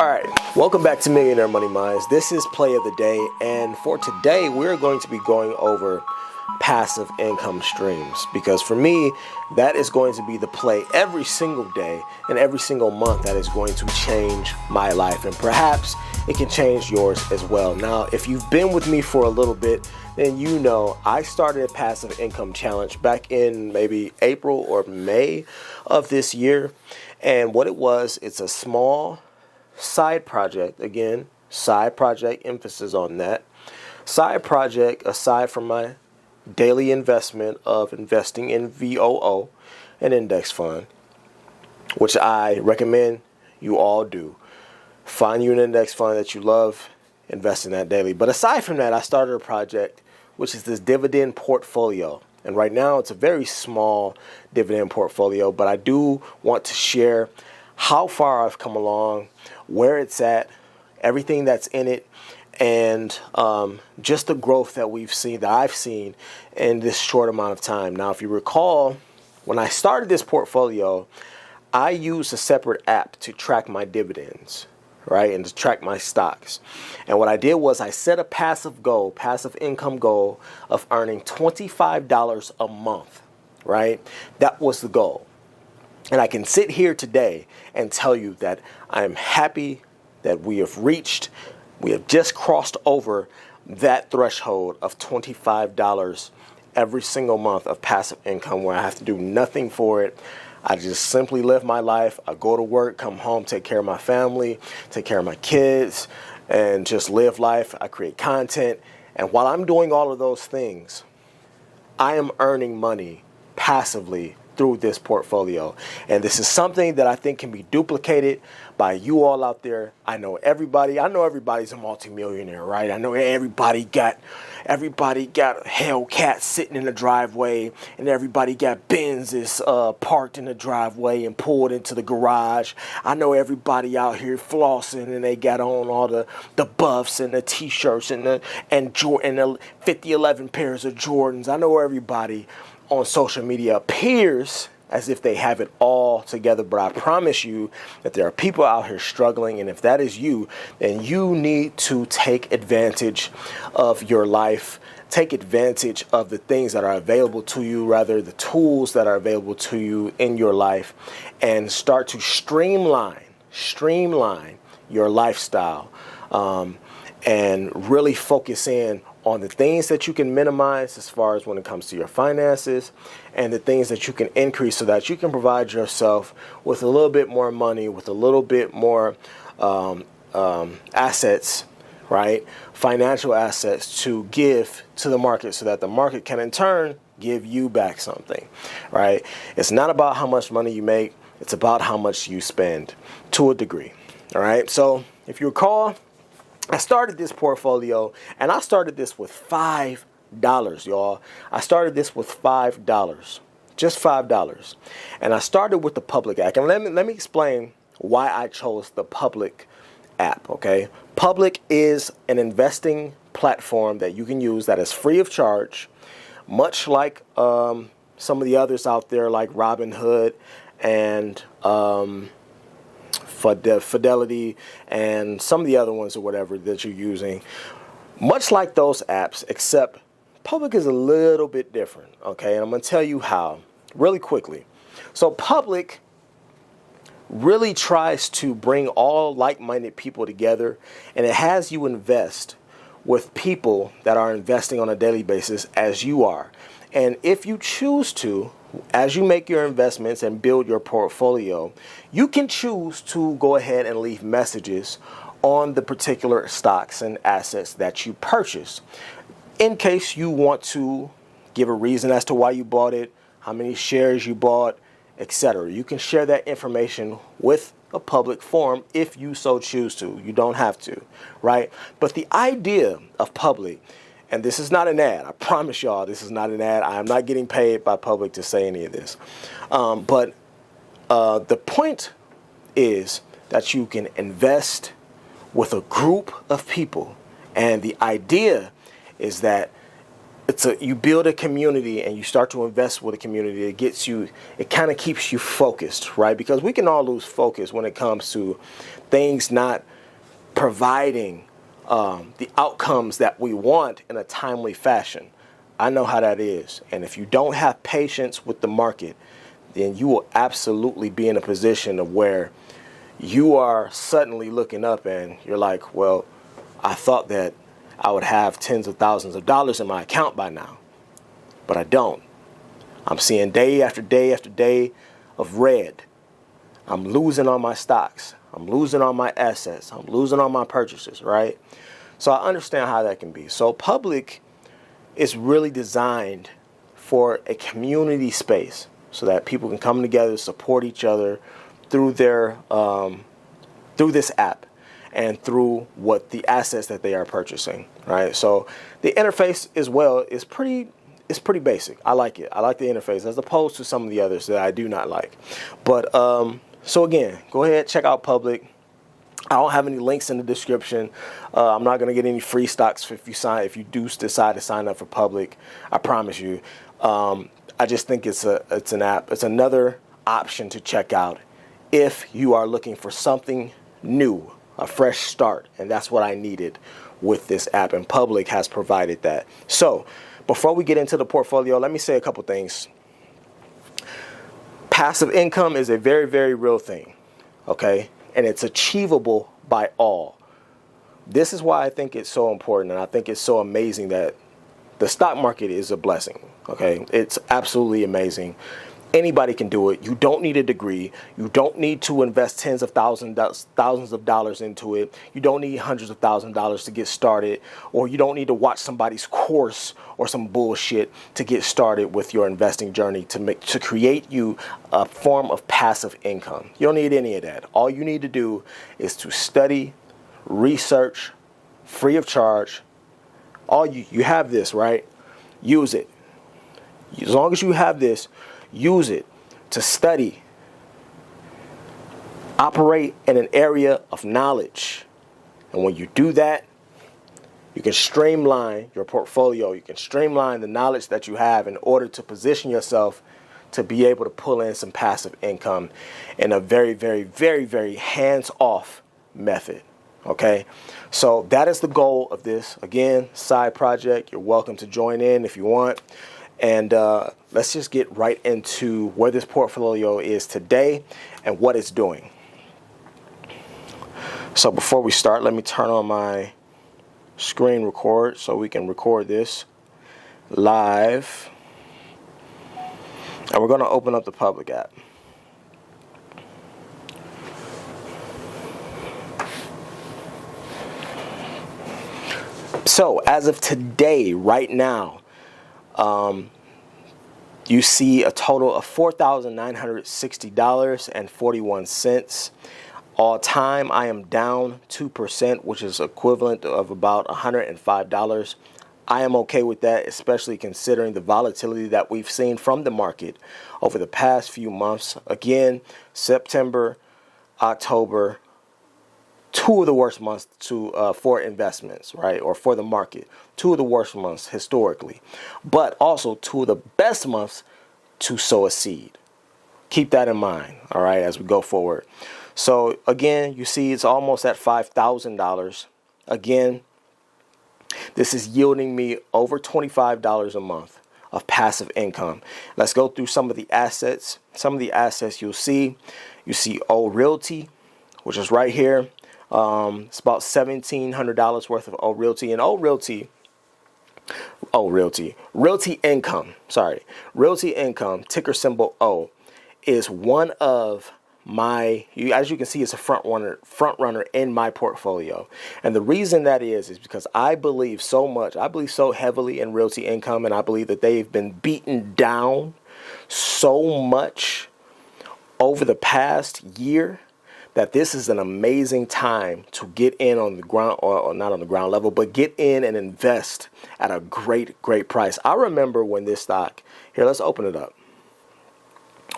All right, welcome back to Millionaire Money Minds. This is Play of the Day, and for today, we're going to be going over passive income streams, because for me, that is going to be the play every single day and every single month that is going to change my life, and perhaps it can change yours as well. Now, if you've been with me for a little bit, then you know I started a passive income challenge back in maybe April or May of this year, and what it was, it's a small side project, again, side project, emphasis on that. Side project aside from my daily investment of investing in VOO, an index fund, which I recommend you all do. Find you an index fund that you love, invest in that daily. But aside from that, I started a project, which is this dividend portfolio. And right now it's a very small dividend portfolio, but I do want to share how far I've come along, where it's at, everything that's in it, and just the growth that I've seen in this short amount of time. Now, if you recall, when I started this portfolio, I used a separate app to track my dividends, right, and to track my stocks. And what I did was I set a passive income goal of earning $25 a month, right? That was the goal. And I can sit here today and tell you that I'm happy that we have just crossed over that threshold of $25 every single month of passive income, where I have to do nothing for it. I just simply live my life. I go to work, come home, take care of my family, take care of my kids, and just live life. I create content. And while I'm doing all of those things, I am earning money passively through this portfolio. And this is something that I think can be duplicated by you all out there. I know everybody's a multimillionaire, right? I know everybody got Hellcat sitting in the driveway, and everybody got Benzes parked in the driveway and pulled into the garage. I know everybody out here flossing, and they got on all the buffs and the t-shirts and the 5011 pairs of Jordans. I know everybody on social media appears as if they have it all together, but I promise you that there are people out here struggling, and if that is you, then you need to take advantage of your life, take advantage of the things that are available to you, rather the tools that are available to you in your life, and start to streamline your lifestyle, and really focus in on the things that you can minimize as far as when it comes to your finances, and the things that you can increase so that you can provide yourself with a little bit more money, with a little bit more assets, right? Financial assets to give to the market so that the market can in turn give you back something, right? It's not about how much money you make. It's about how much you spend to a degree, all right? So if you recall, I started this portfolio, and I started this with $5, y'all. I started this with $5, just $5. And I started with the Public app. And let me explain why I chose the Public app, okay? Public is an investing platform that you can use that is free of charge, much like some of the others out there like Robinhood and Fidelity and some of the other ones or whatever that you're using. Much like those apps, except Public is a little bit different, okay? And I'm going to tell you how really quickly. So Public really tries to bring all like-minded people together, and it has you invest with people that are investing on a daily basis as you are. And if you choose to, as you make your investments and build your portfolio, you can choose to go ahead and leave messages on the particular stocks and assets that you purchase, in case you want to give a reason as to why you bought it, how many shares you bought, etc. You can share that information with a public forum if you so choose to. You don't have to, right? But the idea of Public, and this is not an ad. I promise y'all this is not an ad. I am not getting paid by Public to say any of this. But the point is that you can invest with a group of people. And the idea is that you build a community and you start to invest with a community. It kind of keeps you focused, right? Because we can all lose focus when it comes to things not providing the outcomes that we want in a timely fashion. I know how that is. And if you don't have patience with the market, then you will absolutely be in a position of where you are suddenly looking up and you're like, well, I thought that I would have tens of thousands of dollars in my account by now, but I don't. I'm seeing day after day after day of red. I'm losing on my stocks. I'm losing on my assets. I'm losing on my purchases, right? So I understand how that can be. So Public is really designed for a community space so that people can come together, support each other through their through this app and through what the assets that they are purchasing, right? So the interface as well is pretty basic. I like it. I like the interface as opposed to some of the others that I do not like. But so again, go ahead, check out Public. I don't have any links in the description. I'm not going to get any free stocks if you do decide to sign up for Public. I promise you. I just think it's an app. It's another option to check out if you are looking for something new, a fresh start, and that's what I needed with this app, and Public has provided that. So before we get into the portfolio, let me say a couple things. Passive income is a very, very real thing, okay? And it's achievable by all. This is why I think it's so important, and I think it's so amazing that the stock market is a blessing, okay? It's absolutely amazing. Anybody can do it. You don't need a degree. You don't need to invest tens of thousands of dollars into it. You don't need hundreds of thousands of dollars to get started, or you don't need to watch somebody's course or some bullshit to get started with your investing journey to create you a form of passive income. You don't need any of that. All you need to do is to study, research, free of charge. You have this, right? Use it. As long as you have this, use it to study, operate in an area of knowledge. And when you do that, you can streamline your portfolio. You can streamline the knowledge that you have in order to position yourself to be able to pull in some passive income in a very, very, very, very hands-off method. Okay, so that is the goal of this. Again, side project. You're welcome to join in if you want. And let's just get right into where this portfolio is today and what it's doing. So before we start, let me turn on my screen record so we can record this live. And we're going to open up the Public app. So as of today, right now, you see a total of $4,960.41. All time, I am down 2%, which is equivalent of about $105. I am okay with that, especially considering the volatility that we've seen from the market over the past few months. Again, September, October, two of the worst months for investments, right? Or for the market. Two of the worst months historically, but also two of the best months to sow a seed. Keep that in mind, all right, as we go forward. So again, you see it's almost at $5,000. Again, this is yielding me over $25 a month of passive income. Let's go through some of the assets. Some of the assets you see O Realty, which is right here. It's about $1,700 worth of O Realty, and Realty Income, ticker symbol O, is one of my, as you can see, it's a front runner in my portfolio. And the reason that is because I believe so heavily in Realty Income, and I believe that they've been beaten down so much over the past year that this is an amazing time to get in on the ground, or not on the ground level, but get in and invest at a great, great price. I remember when this stock, here, let's open it up.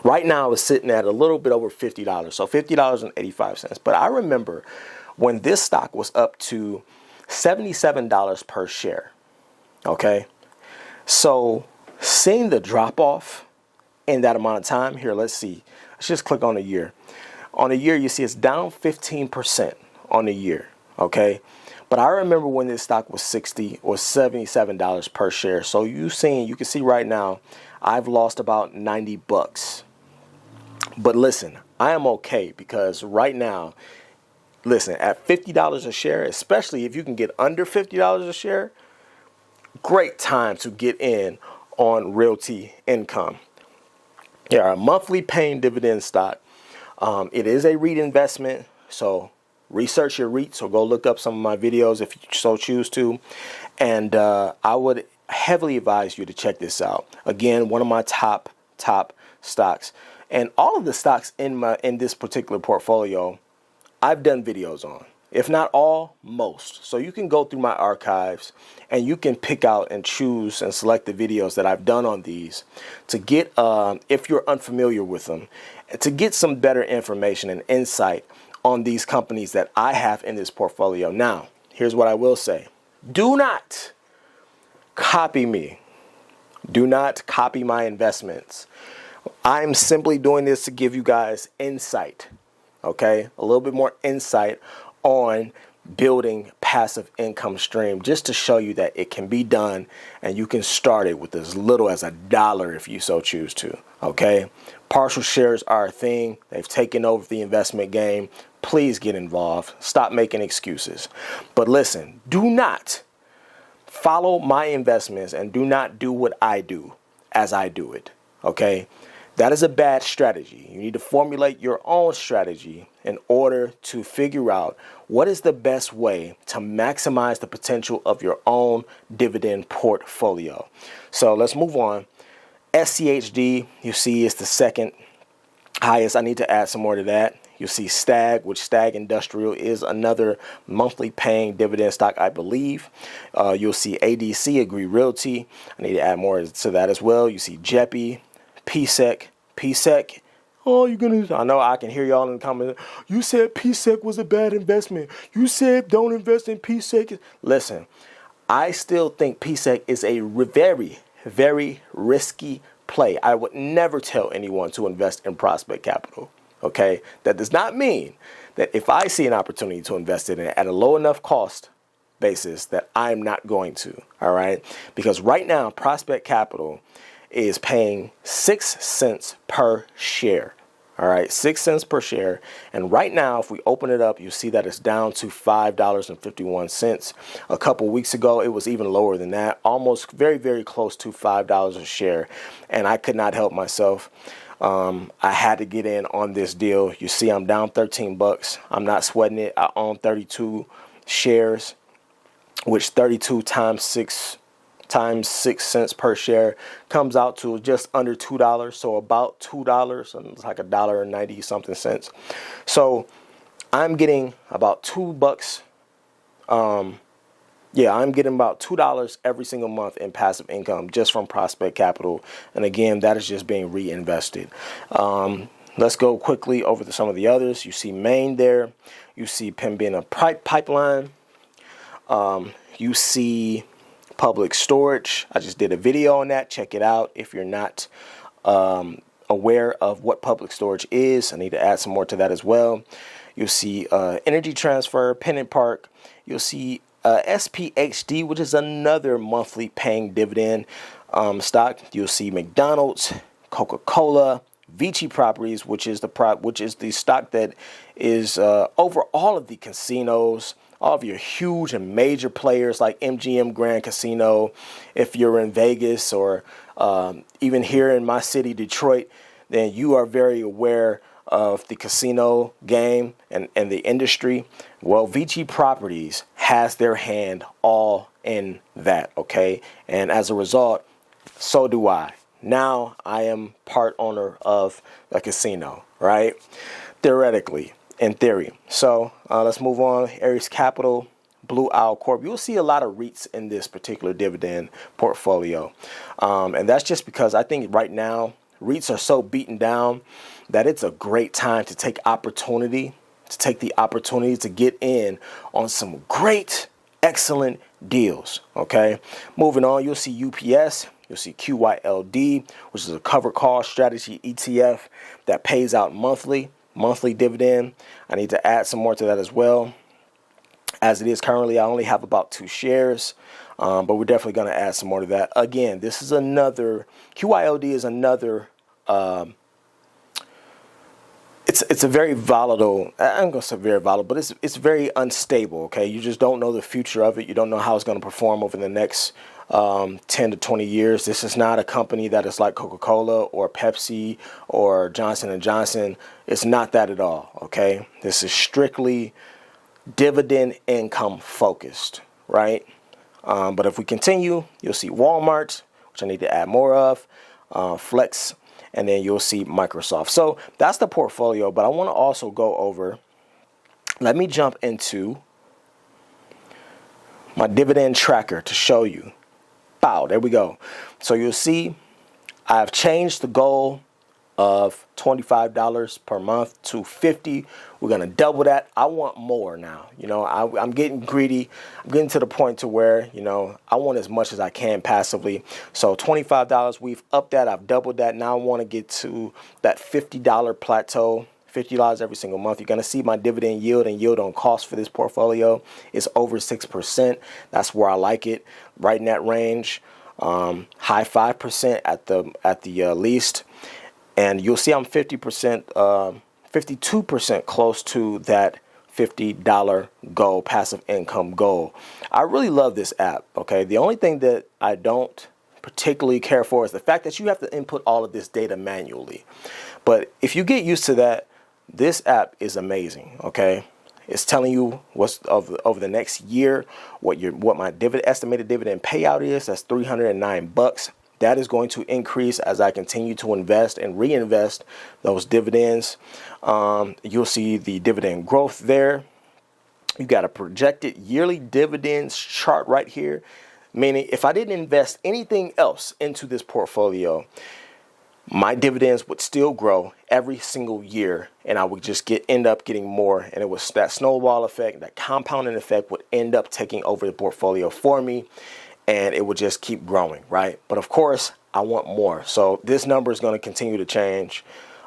Right now, it's sitting at a little bit over $50, so $50.85. But I remember when this stock was up to $77 per share, okay? So seeing the drop-off in that amount of time, here, let's see. Let's just click on a year. On a year, you see it's down 15% on a year, Okay. But I remember when this stock was $60 or $77 per share. So you can see right now, I've lost about 90 bucks. But listen, I am okay because right now, listen, at $50 a share, especially if you can get under $50 a share, great time to get in on Realty Income. They are a monthly paying dividend stock. It is a REIT investment, so research your REIT. So go look up some of my videos if you so choose to. And I would heavily advise you to check this out. Again, one of my top stocks. And all of the stocks in this particular portfolio, I've done videos on. If not all, most. So you can go through my archives and you can pick out and choose and select the videos that I've done on these to get, if you're unfamiliar with them, to get some better information and insight on these companies that I have in this portfolio. Now, here's what I will say. Do not copy me. Do not copy my investments. I'm simply doing this to give you guys insight, okay? A little bit more insight on building passive income stream, just to show you that it can be done and you can start it with as little as $1 if you so choose to, okay? Partial shares are a thing. They've taken over the investment game. Please get involved. Stop making excuses. But listen, do not follow my investments and do not do what I do as I do it, okay? That is a bad strategy. You need to formulate your own strategy in order to figure out what is the best way to maximize the potential of your own dividend portfolio. So let's move on. SCHD, you see, is the second highest. I need to add some more to that. You see STAG, which STAG Industrial is another monthly paying dividend stock, I believe. You'll see ADC, Agree Realty. I need to add more to that as well. You see JEPI, PSEC. Oh, I know I can hear y'all in the comments. You said PSEC was a bad investment. You said don't invest in PSEC. Listen, I still think PSEC is a very, very risky play. I would never tell anyone to invest in Prospect Capital. Okay, that does not mean that if I see an opportunity to invest in it at a low enough cost basis that I'm not going to. All right, because right now Prospect Capital is paying 6 cents per share. All right, 6 cents per share. And right now, if we open it up, you see that it's down to $5.51. A couple weeks ago, it was even lower than that, almost very, very close to $5 a share. And I could not help myself. I had to get in on this deal. You see, I'm down 13 bucks. I'm not sweating it. I own 32 shares, which 32 times 6 cents per share comes out to just under $2. So about $2, and it's like $1.90 something cents. So I'm getting about $2. I'm getting about $2 every single month in passive income just from Prospect Capital. And again, that is just being reinvested. Let's go quickly over to some of the others. You see Maine there. You see Pembina Pipeline. You see Public Storage. I just did a video on that. Check it out if you're not aware of what Public Storage is. I need to add some more to that as well. You'll see Energy Transfer, PennantPark. You'll see SPHD, which is another monthly paying dividend stock. You'll see McDonald's, Coca-Cola, Vici Properties, which is the stock that is over all of the casinos, all of your huge and major players like MGM Grand Casino. If you're in Vegas or even here in my city, Detroit, then you are very aware of the casino game and the industry. Well, Vici Properties has their hand all in that, okay? And as a result, so do I. Now I am part owner of a casino, right? Theoretically, in theory. So let's move on. Ares Capital, Blue Owl Corp. You'll see a lot of REITs in this particular dividend portfolio. And that's just because I think right now REITs are so beaten down that it's a great time to take the opportunity to get in on some great, excellent deals. Okay. Moving on, you'll see UPS. You'll see QYLD, which is a covered call strategy ETF that pays out monthly dividend. I need to add some more to that as well. As it is currently, I only have about 2 shares, but we're definitely going to add some more to that. Again, this is another, QYOD is another, it's a very volatile, I'm going to say very volatile, but it's very unstable, okay? You just don't know the future of it. You don't know how it's going to perform over the next 10 to 20 years. This is not a company that is like Coca-Cola or Pepsi or Johnson & Johnson. It's not that at all, okay? This is strictly dividend income focused, right? But if we continue, you'll see Walmart, which I need to add more of, Flex, and then you'll see Microsoft. So that's the portfolio, but I want to also go over, let me jump into my dividend tracker to show you. Wow, there we go. So you'll see I've changed the goal of $25 per month to $50. We're going to double that. I want more now. You know, I'm getting greedy. I'm getting to the point to where, you know, I want as much as I can passively. So $25, we've upped that. I've doubled that. Now I want to get to that $50 plateau. $50 every single month. You're going to see my dividend yield and yield on cost for this portfolio is over 6%. That's where I like it, right in that range. High 5% at the least. And you'll see I'm 52% close to that $50 goal, passive income goal. I really love this app, okay? The only thing that I don't particularly care for is the fact that you have to input all of this data manually. But if you get used to that, this app is amazing, okay? It's telling you what's over the next year, what my estimated dividend payout is. That's $309. That is going to increase as I continue to invest and reinvest those dividends. You'll see the dividend growth there. You got a projected yearly dividends chart right here, meaning if I didn't invest anything else into this portfolio, my dividends would still grow every single year, and I would just end up getting more. And it was that snowball effect, that compounding effect would end up taking over the portfolio for me, and it would just keep growing, right? But of course, I want more. So this number is going to continue to change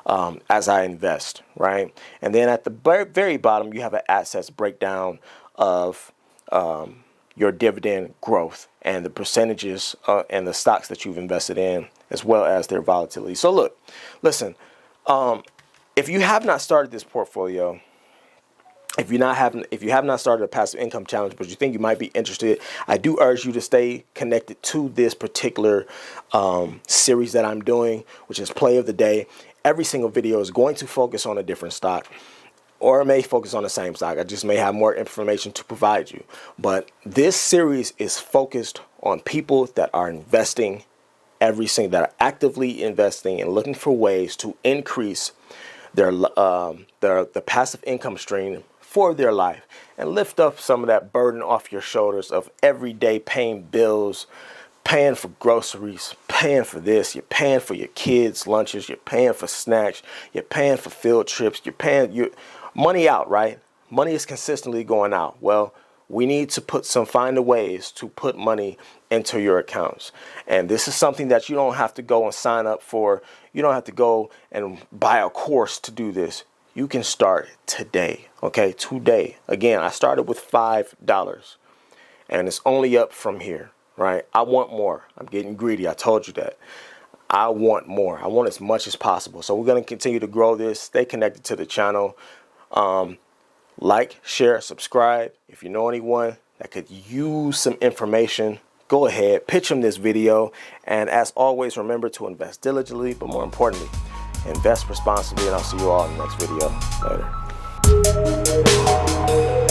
as I invest, right? And then at the very bottom, you have an assets breakdown of your dividend growth and the percentages and the stocks that you've invested in, as well as their volatility. So look, listen, if you have not started this portfolio, if you have not started a passive income challenge, but you think you might be interested, I do urge you to stay connected to this particular series that I'm doing, which is Play of the Day. Every single video is going to focus on a different stock, or it may focus on the same stock. I just may have more information to provide you. But this series is focused on people that are investing that are actively investing and looking for ways to increase the passive income stream for their life and lift up some of that burden off your shoulders of every day paying bills, paying for groceries, paying for this, you're paying for your kids' lunches, you're paying for snacks, you're paying for field trips, you're paying your money out, right? Money is consistently going out. Well, we need to find a ways to put money into your accounts. And this is something that you don't have to go and sign up for. You don't have to go and buy a course to do this. You can start today, okay? Today. Again, I started with $5 and it's only up from here, right? I want more. I'm getting greedy. I told you that. I want more. I want as much as possible. So we're going to continue to grow this. Stay connected to the channel. Like, share, subscribe. If you know anyone that could use some information, go ahead, pitch them this video. And as always, remember to invest diligently, but more importantly, invest responsibly. And I'll see you all in the next video. Later.